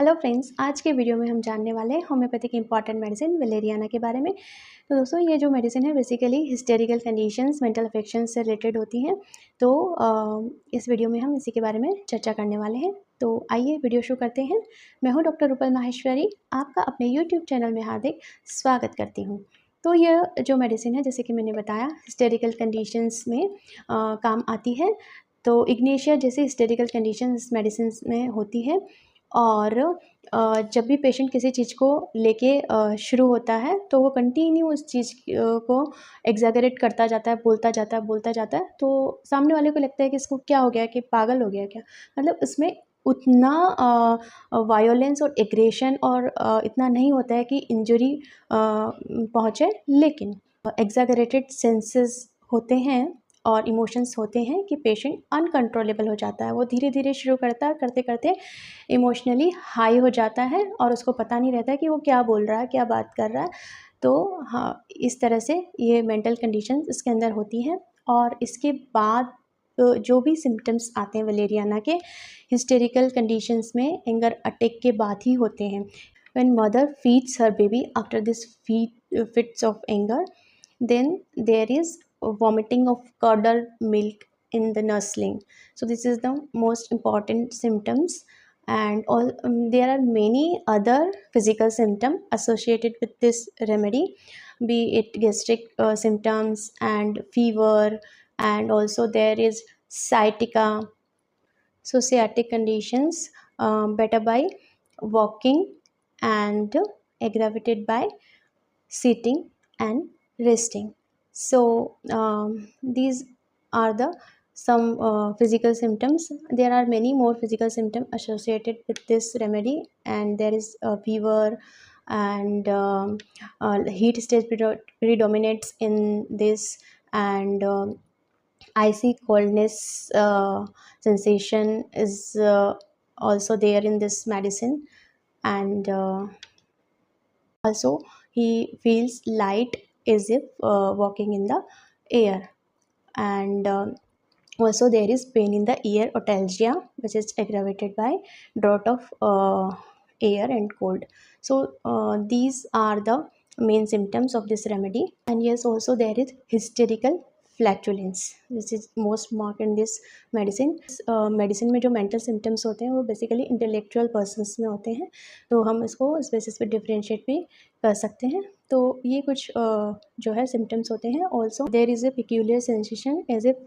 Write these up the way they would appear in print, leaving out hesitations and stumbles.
Hello friends, आज के video में हम जानने वाले हैं होम्योपैथिक इंपॉर्टेंट मेडिसिन वैलेरियाना के बारे में। तो दोस्तों, ये जो मेडिसिन है basically hysterical conditions, mental affections से रिलेटेड होती हैं। तो इस वीडियो में हम इसी के बारे में चर्चा करने वाले हैं। तो आइए वीडियो शुरू करते हैं। मैं हूँ डॉक्टर रूपल माहेश्वरी, आपका अपने यूट्यूब चैनल में हार्दिक स्वागत करती हूँ। तो यह जो मेडिसिन है, जैसे कि मैंने बताया, हिस्टेरिकल कंडीशंस में काम आती है। तो इग्नेशिया जैसे हिस्टेरिकल कंडीशंस मेडिसिन में होती है। और जब भी पेशेंट किसी चीज़ को लेके शुरू होता है तो वो कंटिन्यू उस चीज़ को एग्जैगरेट करता जाता है, बोलता जाता है। तो सामने वाले को लगता है कि इसको क्या हो गया, कि पागल हो गया क्या। मतलब इसमें उतना वायोलेंस और एग्रेशन और इतना नहीं होता है कि इंजरी पहुँचे, लेकिन एग्जैगरेटेड सेंसेस होते हैं और इमोशंस होते हैं कि पेशेंट अनकंट्रोलेबल हो जाता है। वो धीरे धीरे शुरू करता है, करते करते इमोशनली हाई हो जाता है और उसको पता नहीं रहता है कि वो क्या बोल रहा है, क्या बात कर रहा है। तो हाँ, इस तरह से ये मेंटल कंडीशंस इसके अंदर होती हैं। और इसके बाद जो भी सिम्टम्स आते हैं वलेरियाना के, हिस्टेरिकल कंडीशंस में एंगर अटैक के बाद ही होते हैं। When mother feeds her baby after this fits of anger, then there is vomiting of curdled milk in the nursling. So this is the most important symptoms. And there are many other physical symptoms associated with this remedy, be it gastric symptoms and fever, and also there is sciatica. So sciatic conditions better by walking and aggravated by sitting and resting. So these are the some physical symptoms. There are many more physical symptoms associated with this remedy, and there is fever, and heat stage predominates in this, and icy coldness sensation is also there in this medicine. And also he feels light as if walking in the air. And also there is pain in the ear, otalgia, which is aggravated by drought of air and cold. So these are the main symptoms of this remedy. And yes, also there is hysterical flatulence, which is most marked in this medicine. Medicine में जो mental symptoms होते हैं वो basically intellectual persons में होते हैं, तो हम इसको इस बेसिस पे डिफ्रेंशिएट भी कर सकते हैं। तो ये कुछ जो है सिम्टम्स होते हैं। Also there is a peculiar sensation as if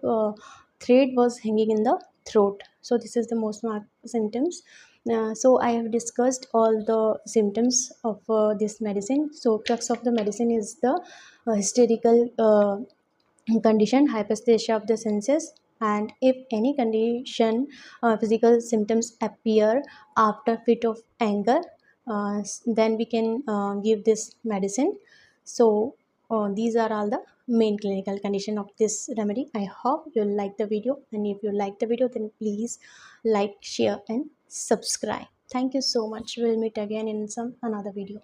thread was hanging in the throat. So this is the most marked symptoms. So I have discussed all the symptoms of this medicine. So crux of the medicine is the hysterical condition, hyperesthesia of the senses. And if any condition, physical symptoms appear after fit of anger, then we can give this medicine. So these are all the main clinical condition of this remedy. I hope you'll like the video, and if you like the video, then please like, share and subscribe. Thank you so much. We'll meet again in some another video.